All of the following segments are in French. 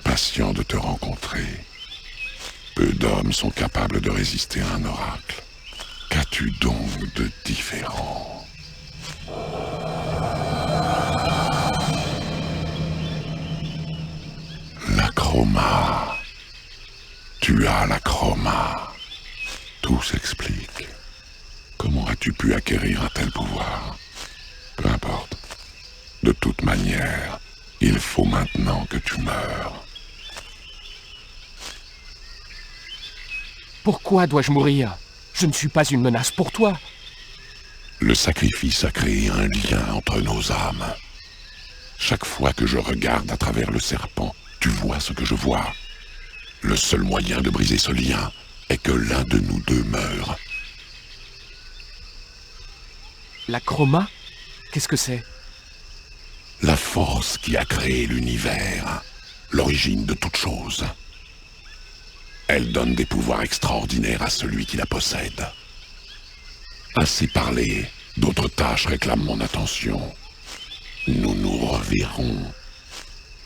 impatient de te rencontrer. Peu d'hommes sont capables de résister à un oracle. Qu'as-tu donc de différent? La chroma. Tu as la chroma. Tout s'explique. Comment as-tu pu acquérir un tel pouvoir? Peu importe. De toute manière, il faut maintenant que tu meurs. Pourquoi dois-je mourir? Je ne suis pas une menace pour toi. Le sacrifice a créé un lien entre nos âmes. Chaque fois que je regarde à travers le serpent, tu vois ce que je vois. Le seul moyen de briser ce lien est que l'un de nous deux meure. La chroma? Qu'est-ce que c'est? La force qui a créé l'univers, l'origine de toute chose. Elle donne des pouvoirs extraordinaires à celui qui la possède. Assez parlé, d'autres tâches réclament mon attention. Nous nous reverrons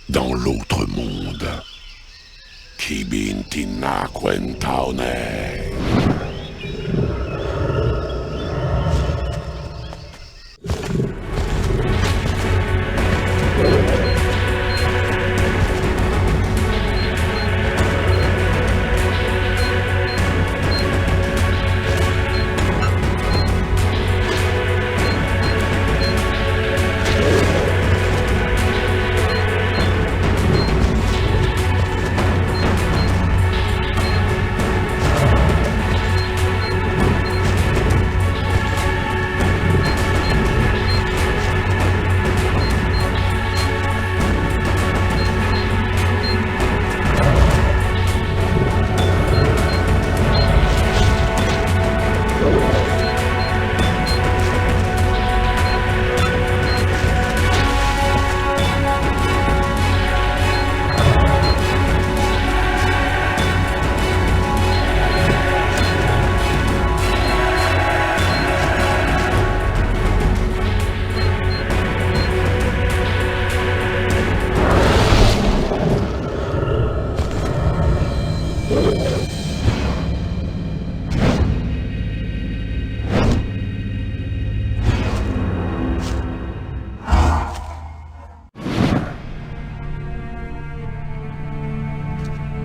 dans l'autre monde. Kibintina Quentaone.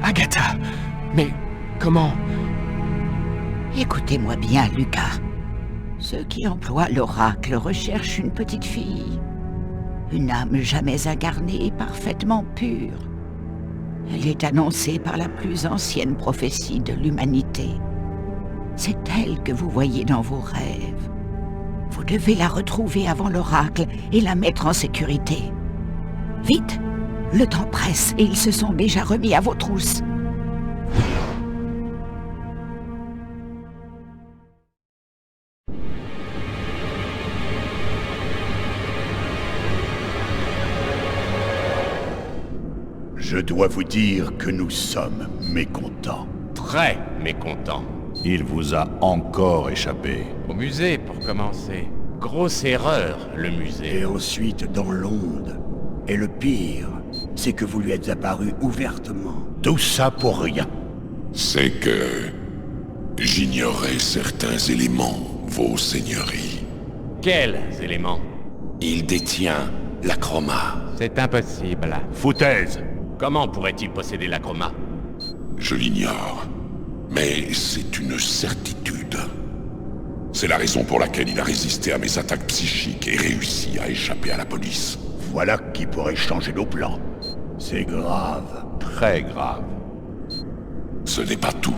Agatha! Mais comment? Écoutez-moi bien, Lucas. Ceux qui emploient l'oracle recherchent une petite fille. Une âme jamais incarnée et parfaitement pure. Elle est annoncée par la plus ancienne prophétie de l'humanité. C'est elle que vous voyez dans vos rêves. Vous devez la retrouver avant l'oracle et la mettre en sécurité. Vite! Le temps presse et ils se sont déjà remis à vos trousses. Je dois vous dire que nous sommes mécontents. Très mécontent. Il vous a encore échappé. Au musée, pour commencer. Grosse erreur, le musée. Et ensuite dans l'onde. Et le pire, c'est que vous lui êtes apparu ouvertement. Tout ça pour rien. C'est que j'ignorais certains éléments, vos seigneuries. Quels éléments? Il détient la chroma. C'est impossible. Foutaise! Comment pourrait-il posséder la chroma? Je l'ignore, mais c'est une certitude. C'est la raison pour laquelle il a résisté à mes attaques psychiques et réussi à échapper à la police. Voilà qui pourrait changer nos plans. C'est grave. Très grave. Ce n'est pas tout.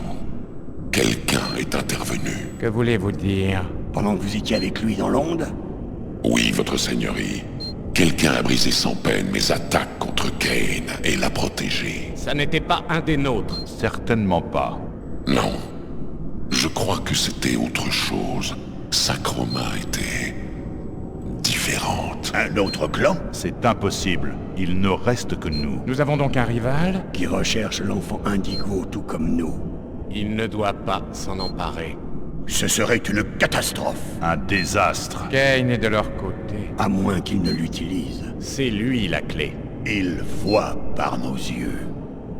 Quelqu'un est intervenu. Que voulez-vous dire? Pendant que vous étiez avec lui dans l'onde? Oui, votre seigneurie. Quelqu'un a brisé sans peine mes attaques contre Kane et l'a protégé. Ça n'était pas un des nôtres. Certainement pas. Non. Je crois que c'était autre chose. Sa chroma était différente. Un autre clan? C'est impossible. Il ne reste que nous. Nous avons donc un rival? Qui recherche l'enfant indigo tout comme nous. Il ne doit pas s'en emparer. Ce serait une catastrophe. Un désastre. Kane est de leur côté. À moins qu'il ne l'utilise. C'est lui la clé. Il voit par nos yeux.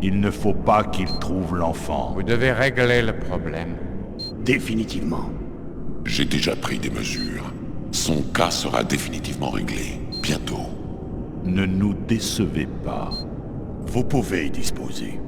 Il ne faut pas qu'il trouve l'enfant. Vous devez régler le problème. Définitivement. J'ai déjà pris des mesures. Son cas sera définitivement réglé, bientôt. Ne nous décevez pas. Vous pouvez y disposer.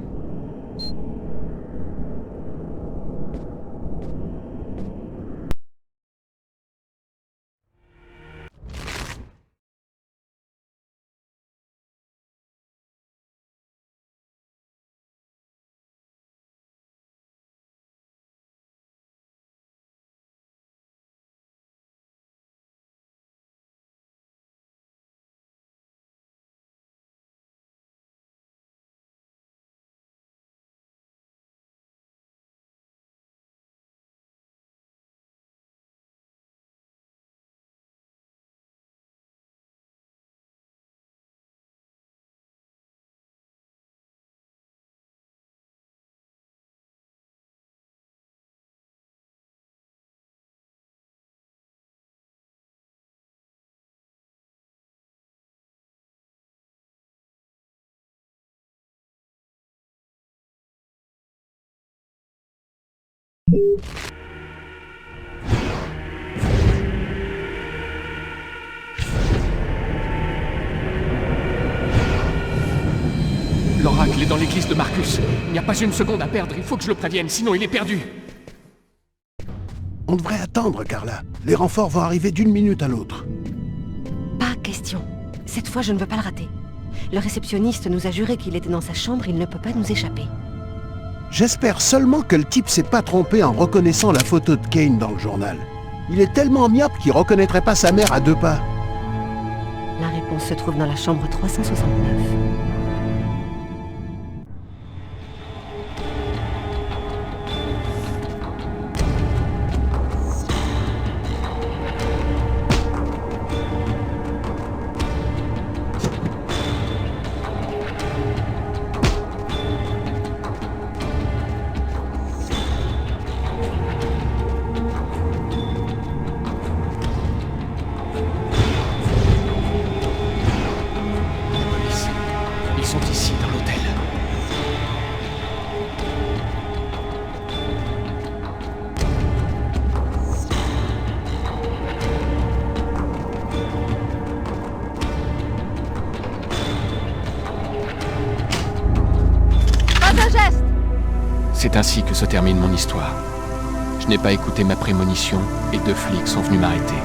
L'oracle est dans l'église de Marcus. Il n'y a pas une seconde à perdre, il faut que je le prévienne, sinon il est perdu. On devrait attendre, Carla. Les renforts vont arriver d'une minute à l'autre. Pas question. Cette fois, je ne veux pas le rater. Le réceptionniste nous a juré qu'il était dans sa chambre, il ne peut pas nous échapper. J'espère seulement que le type s'est pas trompé en reconnaissant la photo de Kane dans le journal. Il est tellement myope qu'il reconnaîtrait pas sa mère à 2 pas. La réponse se trouve dans la chambre 369. Ils sont ici, dans l'hôtel. Pas de geste! C'est ainsi que se termine mon histoire. Je n'ai pas écouté ma prémonition et 2 flics sont venus m'arrêter.